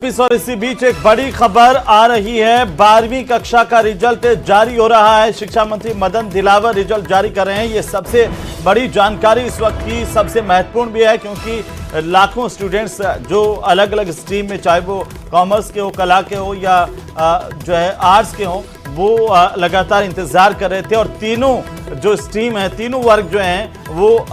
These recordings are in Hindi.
और इसी बीच एक बड़ी खबर आ रही है। 12वीं कक्षा का रिजल्ट जारी हो रहा है। शिक्षा मंत्री मदन दिलावर रिजल्ट जारी कर रहे हैं। ये सबसे बड़ी जानकारी इस वक्त की, सबसे महत्वपूर्ण भी है, क्योंकि लाखों स्टूडेंट्स जो अलग अलग स्ट्रीम में, चाहे वो कॉमर्स के हो, कला के हो या जो है आर्ट्स के हो, वो लगातार इंतजार कर रहे थे। और तीनों जो स्ट्रीम है, तीनों वर्ग जो हैं वो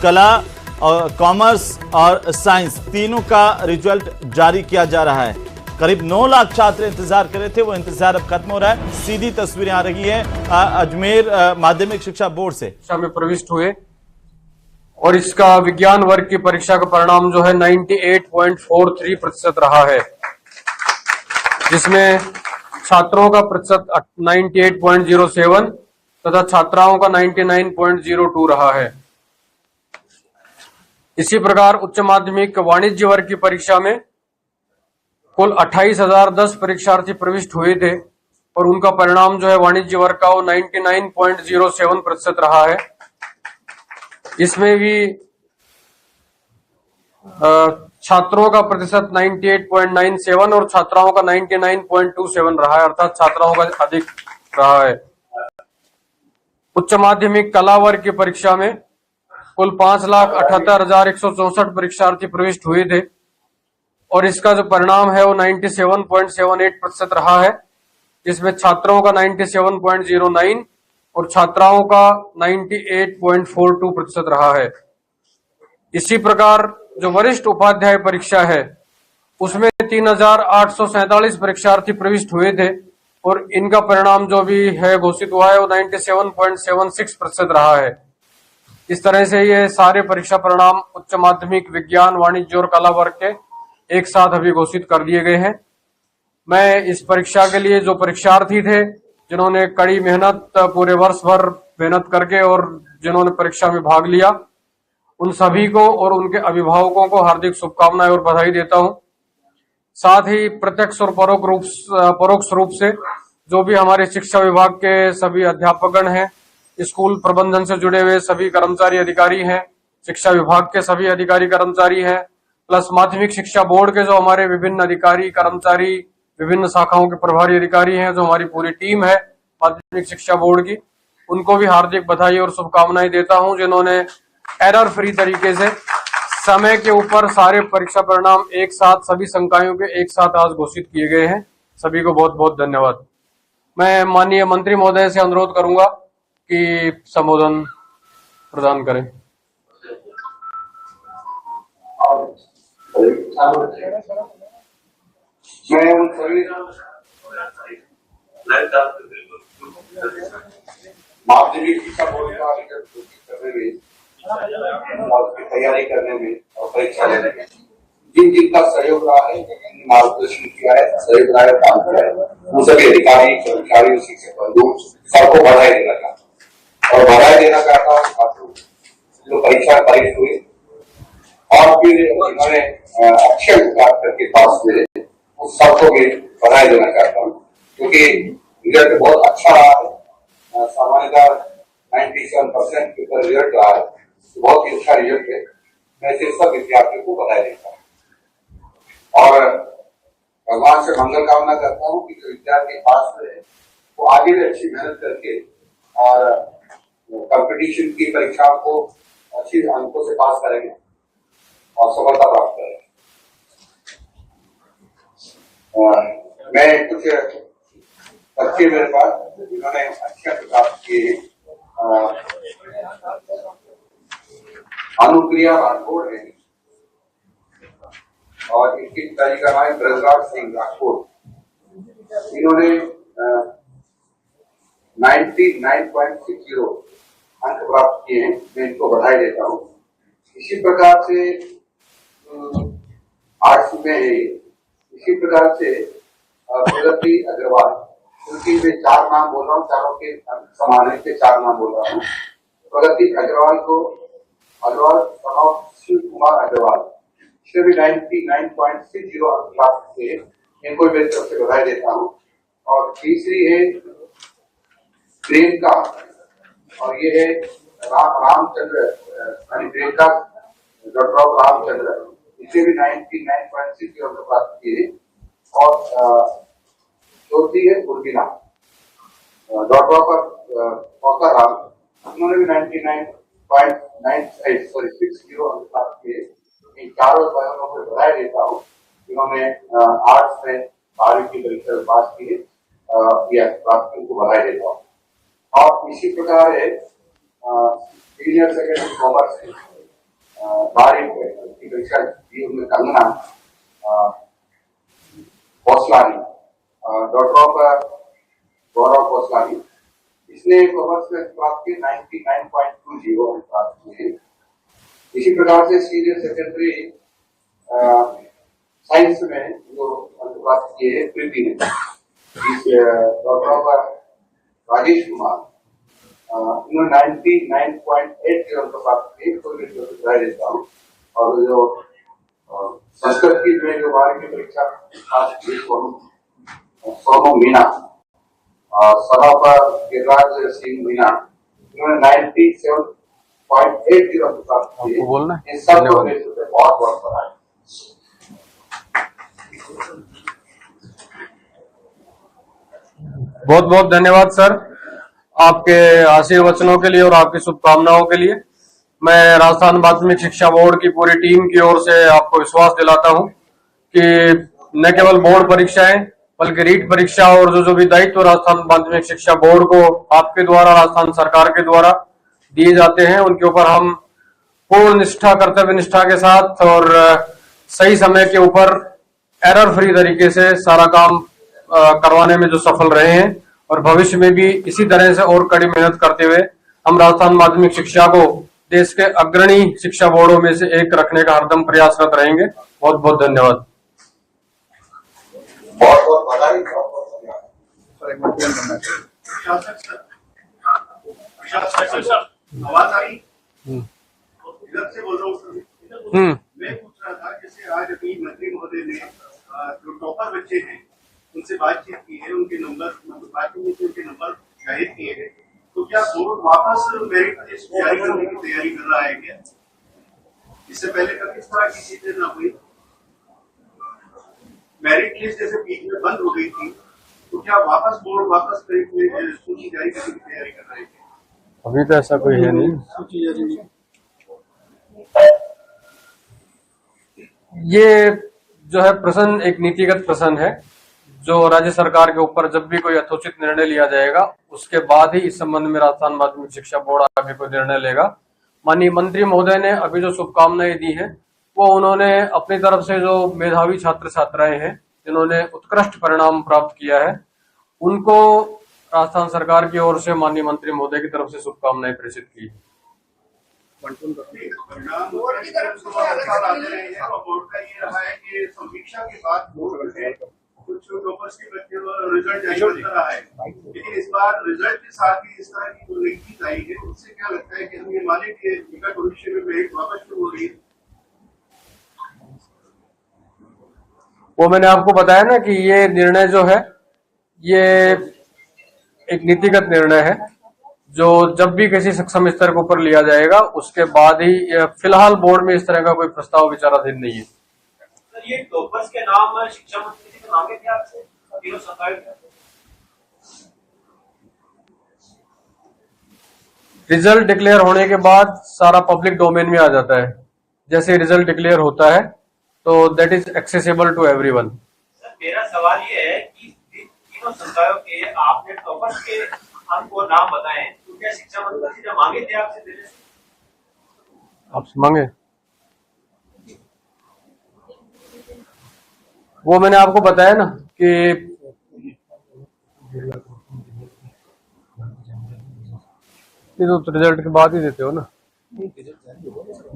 कला और कॉमर्स और साइंस, तीनों का रिजल्ट जारी किया जा रहा है। करीब 9 लाख छात्र इंतजार कर रहे थे, वो इंतजार अब खत्म हो रहा है। सीधी तस्वीरें आ रही है अजमेर माध्यमिक शिक्षा बोर्ड से। कक्षा में प्रविष्ट हुए और इसका विज्ञान वर्ग की परीक्षा का परिणाम जो है 98.43% रहा है, जिसमें छात्रों का प्रतिशत 98.07 तथा छात्राओं का 99.02 रहा है। इसी प्रकार उच्च माध्यमिक वाणिज्य वर्ग की परीक्षा में कुल 28,010 परीक्षार्थी प्रविष्ट हुए थे और उनका परिणाम जो है वाणिज्य वर्ग का वो 99.07% रहा है। इसमें भी छात्रों का प्रतिशत 98.97 और छात्राओं का 99.27 रहा है, अर्थात छात्राओं का अधिक रहा है। उच्च माध्यमिक कला वर्ग की परीक्षा में कुल 5,78,164 परीक्षार्थी प्रविष्ट हुए थे और इसका जो परिणाम है वो 97.78% रहा है, जिसमें छात्रों का 97.09 और छात्राओं का 98.42% रहा है। इसी प्रकार जो वरिष्ठ उपाध्याय परीक्षा है उसमें 3,847 परीक्षार्थी प्रविष्ट हुए थे और इनका परिणाम जो भी है घोषित हुआ है वो 97.76% रहा है। इस तरह से ये सारे परीक्षा परिणाम उच्च माध्यमिक विज्ञान, वाणिज्य और कला वर्ग के एक साथ अभी घोषित कर दिए गए हैं। मैं इस परीक्षा के लिए जो परीक्षार्थी थे, जिन्होंने कड़ी मेहनत पूरे वर्ष भर मेहनत करके और जिन्होंने परीक्षा में भाग लिया, उन सभी को और उनके अभिभावकों को हार्दिक शुभकामनाएं और बधाई देता हूं। साथ ही प्रत्यक्ष और परोक्ष रूप से जो भी हमारे शिक्षा विभाग के सभी अध्यापकगण हैं, स्कूल प्रबंधन से जुड़े हुए सभी कर्मचारी अधिकारी हैं, शिक्षा विभाग के सभी अधिकारी कर्मचारी हैं, प्लस माध्यमिक शिक्षा बोर्ड के जो हमारे विभिन्न अधिकारी कर्मचारी, विभिन्न शाखाओं के प्रभारी अधिकारी हैं, जो हमारी पूरी टीम है माध्यमिक शिक्षा बोर्ड की, उनको भी हार्दिक बधाई और शुभकामनाएं देता हूं, जिन्होंने एरर फ्री तरीके से समय के ऊपर सारे परीक्षा परिणाम एक साथ, सभी संकायों के एक साथ आज घोषित किए गए हैं। सभी को बहुत बहुत धन्यवाद। मैं माननीय मंत्री महोदय से अनुरोध करूंगा कि संबोधन प्रदान करें। मैं उन सभी माध्यमिक शिक्षा बोर्ड का करने में और उसकी तैयारी करने में और परीक्षा लेने में जिनका सहयोग रहा है, मार्गदर्शन किया है, सहयोग रहा है, काम किया है, उन सभी अधिकारी, कर्मचारी, शिक्षक बंधु सबको बधाई देना चाहता हूँ और बधाई देना चाहता हूँ छात्रों जो परीक्षा पारित हुए और फिर उन्होंने अच्छे प्राप्त करके पास हुए, उस सबको भी बधाई देना चाहता हूँ, क्योंकि रिजल्ट बहुत अच्छा रहा है। सामान्यतः 97% के ऊपर रिजल्ट रहा है, बहुत ही अच्छा रिजल्ट है। मैं सिर्फ सब विद्यार्थियों को बधाई देता हूँ और भगवान से मंगल कामना करता हूँ कि जो विद्यार्थी पास हुए वो आगे भी अच्छी मेहनत करके और कंपटीशन की परीक्षाओं को अच्छी अंकों से पास करेंगे और सफलता प्राप्त करेंगे। मैं कुछ बच्चे मेरे पास जिन्होंने अच्छे प्राप्त किए, अनुप्रिया राठौड़ है और इनकी पिताजी का नाम है ब्रजराज सिंह राठौड़। इन्होंने 99.60 अंक प्राप्त किए हैं, मैं इनको बधाई देता हूँ। इसी प्रकार से आर्ट्स में है, इसी प्रकार से प्रगति अग्रवाल, क्योंकि मैं 4 नाम बोल रहा हूँ, चारों के समान है, 4 नाम बोल रहा हूँ। प्रगति अग्रवाल को शिव कुमार अग्रवाल से भी 99.60 अंक प्राप्त किए, इनको मेरी तरफ से बधाई देता हूँ। और तीसरी है प्रियंका और ये है रामचंद्र, प्रियंका डॉक्टर रामचंद्र, इसे भी 99.60 अंक प्राप्त किए, और चौथी है उर्मिला डॉट पर राम, उन्होंने भी 99.60 अंक प्राप्त किए। इन चारों बहनों को बधाई देता हूँ जिन्होंने आर्ट्स में 12वीं की परीक्षा पास किए, प्राप्त उनको बधाई देता हूँ। और इसी प्रकार है सीनियर सेकेंडरी कॉमर्स 12वीं की परीक्षा दी उनमें कंगना कौसलानी डॉक्टर ऑफ गौरव कौसलानी, इसने कॉमर्स में प्राप्त किए 99.20 अंक प्राप्त किए। इसी प्रकार से सीनियर सेकेंडरी साइंस में जो अंक प्राप्त किए हैं प्रीति ने, डॉक्टर ऑफ राजेश कुमार, इन्होंने 99.80 अंक प्राप्त किए, तो बधाई देता हूँ। और जो संस्कृत की जो 12वीं की परीक्षा पास की सोनू मीना, सभा पर गिरिराज सिंह मीना, इन्होंने 97.80 अंक प्राप्त किए। इन सब को बहुत बहुत बधाई। बहुत बहुत धन्यवाद सर, आपके आशीर्वचनों के लिए और आपकी शुभकामनाओं के लिए। मैं राजस्थान माध्यमिक शिक्षा बोर्ड की पूरी टीम की ओर से आपको विश्वास दिलाता हूं कि न केवल बोर्ड परीक्षाएं बल्कि रीट परीक्षा और जो भी दायित्व राजस्थान माध्यमिक शिक्षा बोर्ड को आपके द्वारा, राजस्थान सरकार के द्वारा दिए जाते हैं, उनके ऊपर हम पूर्ण निष्ठा, कर्तव्य निष्ठा के साथ और सही समय के ऊपर एरर फ्री तरीके से सारा काम करवाने में जो सफल रहे हैं, और भविष्य में भी इसी तरह से और कड़ी मेहनत करते हुए हम राजस्थान माध्यमिक शिक्षा को देश के अग्रणी शिक्षा बोर्डों में से एक रखने का हरदम प्रयासरत रहेंगे। बहुत बहुत धन्यवाद। बहुत बहुत बधाई। आवाज आ रही? इधर से बोल रहा हूँ। मैं पूछ रहा था, जैसे आज अभी मंत्री महोदय ने जो टॉपर बच्चे हैं उनसे बातचीत की है, उनके नंबर उनके नंबर जाहिर किए हैं, तो क्या बोर्ड वापस मेरिट लिस्ट जारी करने की तैयारी कर रहा है क्या? इससे पहले कभी इस तरह की चीजें ना हुई। मेरिट लिस्ट जैसे बीच में बंद हो गई थी, तो क्या बोर्ड वापस मेरिट सूची जारी करने की तैयारी कर रहे हैं? अभी तो ऐसा कोई है नहीं। ये जो है प्रश्न एक नीतिगत प्रश्न है, जो राज्य सरकार के ऊपर जब भी कोई यथोचित निर्णय लिया जाएगा उसके बाद ही इस संबंध में राजस्थान माध्यमिक शिक्षा बोर्ड आगे कोई निर्णय लेगा। माननीय मंत्री महोदय ने अभी जो शुभकामनाएं दी हैं वो उन्होंने अपनी तरफ से जो मेधावी छात्र छात्राएं हैं जिन्होंने उत्कृष्ट परिणाम प्राप्त किया है, उनको राजस्थान सरकार की ओर से माननीय मंत्री महोदय की तरफ से शुभकामनाएं प्रेषित की। परिणाम बोर्ड की तरफ से बोर्ड का ये रहा है कि समीक्षा के बाद बोर्ड है कुछ टॉपर्स के बच्चे रिजल्ट जारी कर रहा है, लेकिन इस बार रिजल्ट के साथ ही इस तरह की जो नई चीज आई है, उससे क्या लगता है कि हम ये माने कि निकट भविष्य में मेरिट वापस शुरू हो रही है? वो मैंने आपको बताया ना कि ये निर्णय जो है ये एक नीतिगत निर्णय है, जो जब भी किसी सक्षम स्तर के ऊपर लिया जाएगा उसके बाद ही, फिलहाल बोर्ड में इस तरह का कोई प्रस्ताव विचाराधीन नहीं है। ये टॉपर्स के नाम शिक्षा मंत्री जी ने मांगे थे आपसे, तीनों सरकार के? रिजल्ट डिक्लेयर होने के बाद सारा पब्लिक डोमेन में आ जाता है। जैसे रिजल्ट डिक्लेयर होता है तो that is accessible to everyone. मेरा सवाल ये है कि तीनों संकायों के आपने टॉपर्स के अंक और नाम बताए, तो क्या शिक्षा मंत्री जी ने मांगे थे आपसे देने से? आपसे मांगे? वो मैंने आपको बताया ना कि तो रिजल्ट के बाद ही देते हो ना,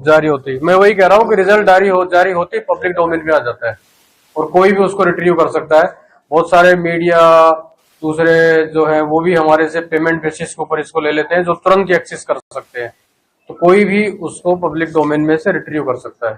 जारी होती है। मैं वही कह रहा हूँ कि रिजल्ट जारी होती पब्लिक डोमेन में आ जाता है और कोई भी उसको रिट्रीव कर सकता है। बहुत सारे मीडिया दूसरे जो है वो भी हमारे से पेमेंट बेसिस के ऊपर इसको ले लेते हैं, जो तुरंत ही एक्सेस कर सकते हैं, तो कोई भी उसको पब्लिक डोमेन में से रिट्रीव कर सकता है।